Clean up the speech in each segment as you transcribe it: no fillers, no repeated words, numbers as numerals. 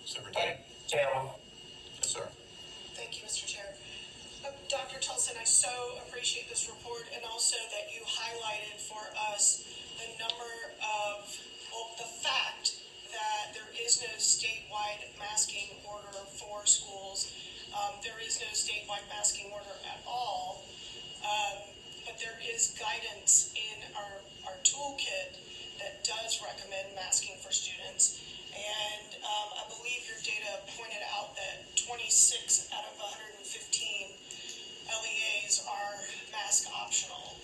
Superintendent. Yes, sir. Thank you, Mr. Chair. Dr. Tilson, I so appreciate this report, and also that you highlighted for us the the fact that there is no statewide masking order for schools. There is no statewide masking order at all, but there is guidance in our toolkit that does recommend masking for students. And I believe your data pointed out that 26 out of 115 LEAs are mask optional.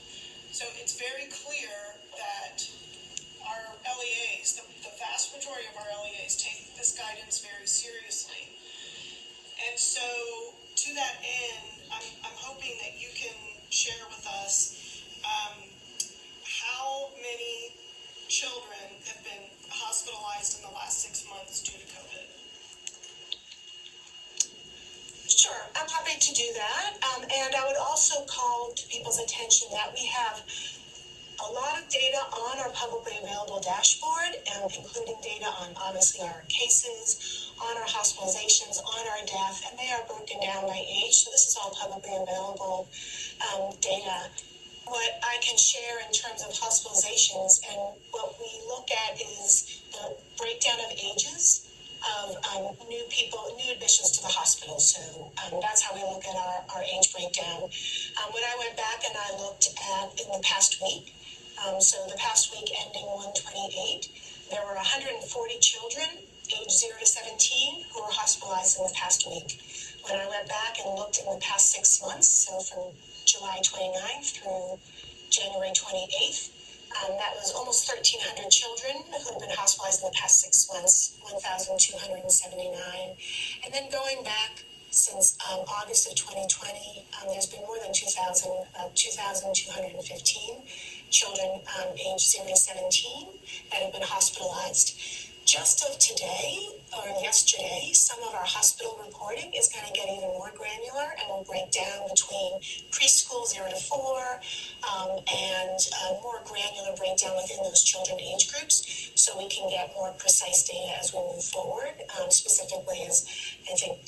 So it's very clear that our LEAs, the vast majority of our LEAs, take this guidance very seriously. And so to that end, I'm hoping that you can share with us how many children have been hospitalized in the last 6 months due to COVID. Sure, I'm happy to do that. And I would also call to people's attention that we have a lot of data on our publicly available dashboard, including data on obviously our cases, on our hospitalizations, on our death, and they are broken down by age. So this is all publicly available data. What I can share in terms of hospitalizations, and what we look at is the breakdown of ages of new admissions to the hospital. So that's how we look at our age breakdown. When I went back and I looked at in the past week, so the past week ending 1/28, there were 140 children aged 0 to 17 who were hospitalized in the past week. When I went back and looked in the past 6 months, so from July 29th through January 28th, that was almost 1,300 children who have been hospitalized in the past 6 months, 1,279. And then going back since August of 2020, there's been more than 2,215 children aged 0 to 17 that have been hospitalized. Just of today, or yesterday, some of our hospital reporting is going to get even more granular, and will break down between preschool 0 to 4 and more granular breakdown within those children age groups, so we can get more precise data as we move forward. Specifically, as I think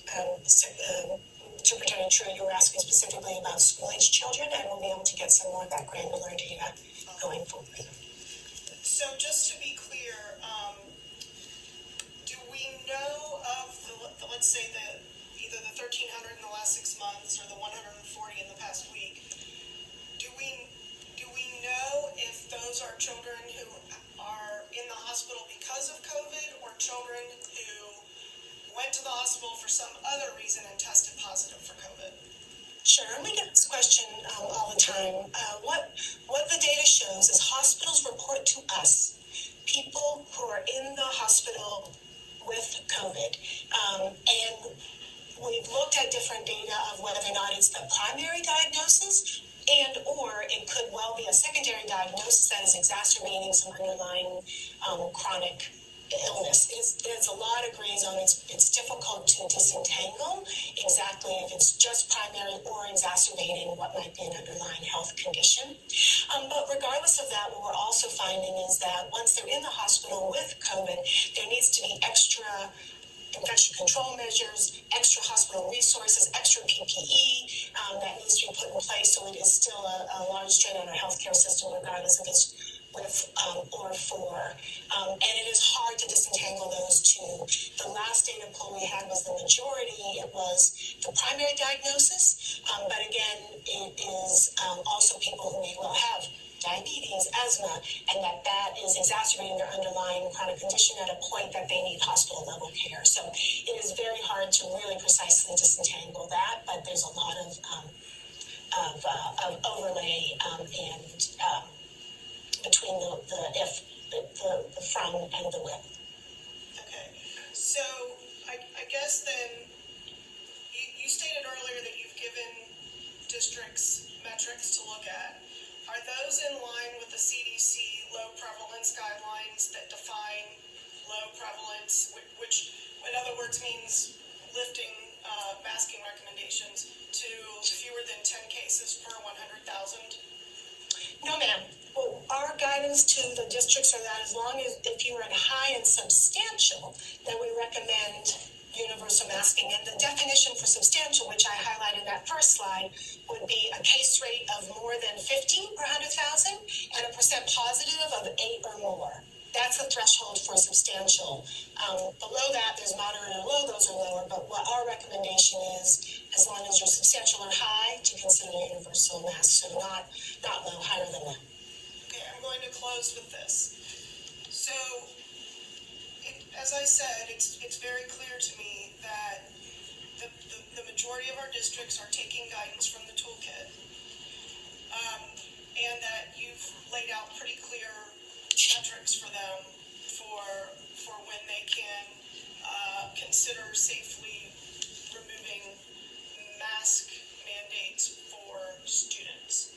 Superintendent Truitt, you were asking specifically about school-age children, and we'll be able to get some more of that granular data going forward. So just to be clear, do we know of let's say either the 1,300 in the last 6 months or the 140 in the past week? Do we know if those are children who are in the hospital because of COVID, or children who went to the hospital for some other reason and tested positive for COVID? Sure, and we get this question all the time. What the data shows is hospitals report to us people who are in the hospital with COVID. And we've looked at different data of whether or not it's the primary diagnosis, and or it could well be a secondary diagnosis that is exacerbating some underlying chronic illness. There's a lot of gray zone. It's difficult to disentangle exactly if it's just primary or exacerbating what might be an underlying health condition. But regardless of that, what we're also finding is that once they're in the hospital with COVID, there needs to be extra infection control measures, extra hospital resources, extra PPE that needs to be put in place. So it is still a large strain on our healthcare system, regardless if it's with or for. And it is hard to disentangle those two. The last data pull we had was the majority. It was the primary diagnosis. But again, it is also people who may well have diabetes, asthma, and that is exacerbating their underlying chronic condition at a point that they need hospital level care. So it is very hard to really precisely disentangle that, but there's a lot of overlay and between the from and the with. Okay, so I guess then you stated earlier that you've given districts metrics to look at. Are those in line with the CDC low prevalence guidelines that define low prevalence, which in other words means lifting masking recommendations to fewer than 10 cases per 100,000? No, ma'am. Well, our guidance to the districts are that as long as, if you are in high and substantial, then we recommend universal masking. And the definition for substantial, which I highlighted in that first slide, would be a case rate of more than 50 per 100,000 and a percent positive of 8 or more. That's the threshold for substantial. Below that, there's moderate or low, those are lower, but what our recommendation is, as long as you're substantial or high, to consider a universal mask, so not low, higher than low. Okay, I'm going to close with this. So, as I said, it's very clear to me that the majority of our districts are taking guidance from the toolkit, and that you've laid out pretty clear metrics for them for when they can consider safely removing mask mandates for students.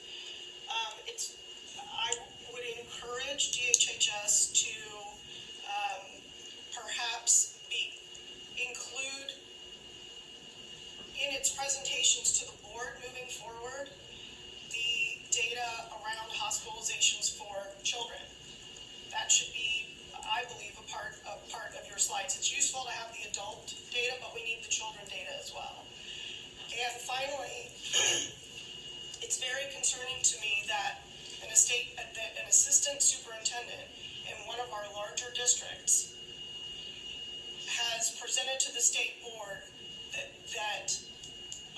I would encourage DHHS to perhaps include in its presentations to the board moving forward the data around hospitalizations for children. That should be, I believe, a part of your slides. It's useful to have the adult data, but we need the children data as well. And finally, it's very concerning to me that an assistant superintendent in one of our larger districts has presented to the state board that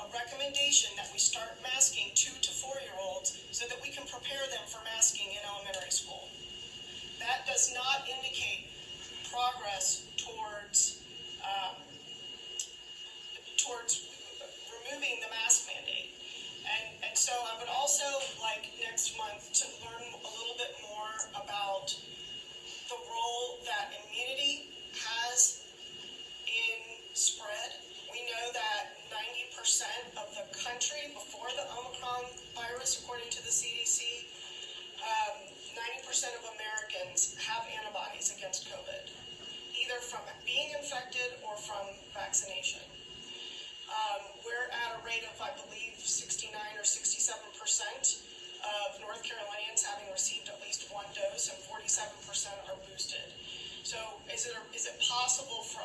a recommendation that we start masking 2 to 4-year-olds so that we can prepare them for masking in elementary school. That does not indicate progress towards removing the mask mandate. And so I would also like next month to learn a little bit more about the role that immunity has in spread. We know that 90% of the country before the Omicron virus, according to the CDC, 90% of Americans have antibodies against COVID, either from being infected or from vaccination. We're at a rate of, I believe, 69 or 67% of North Carolinians having received at least one dose, and 47% are boosted. So is it possible for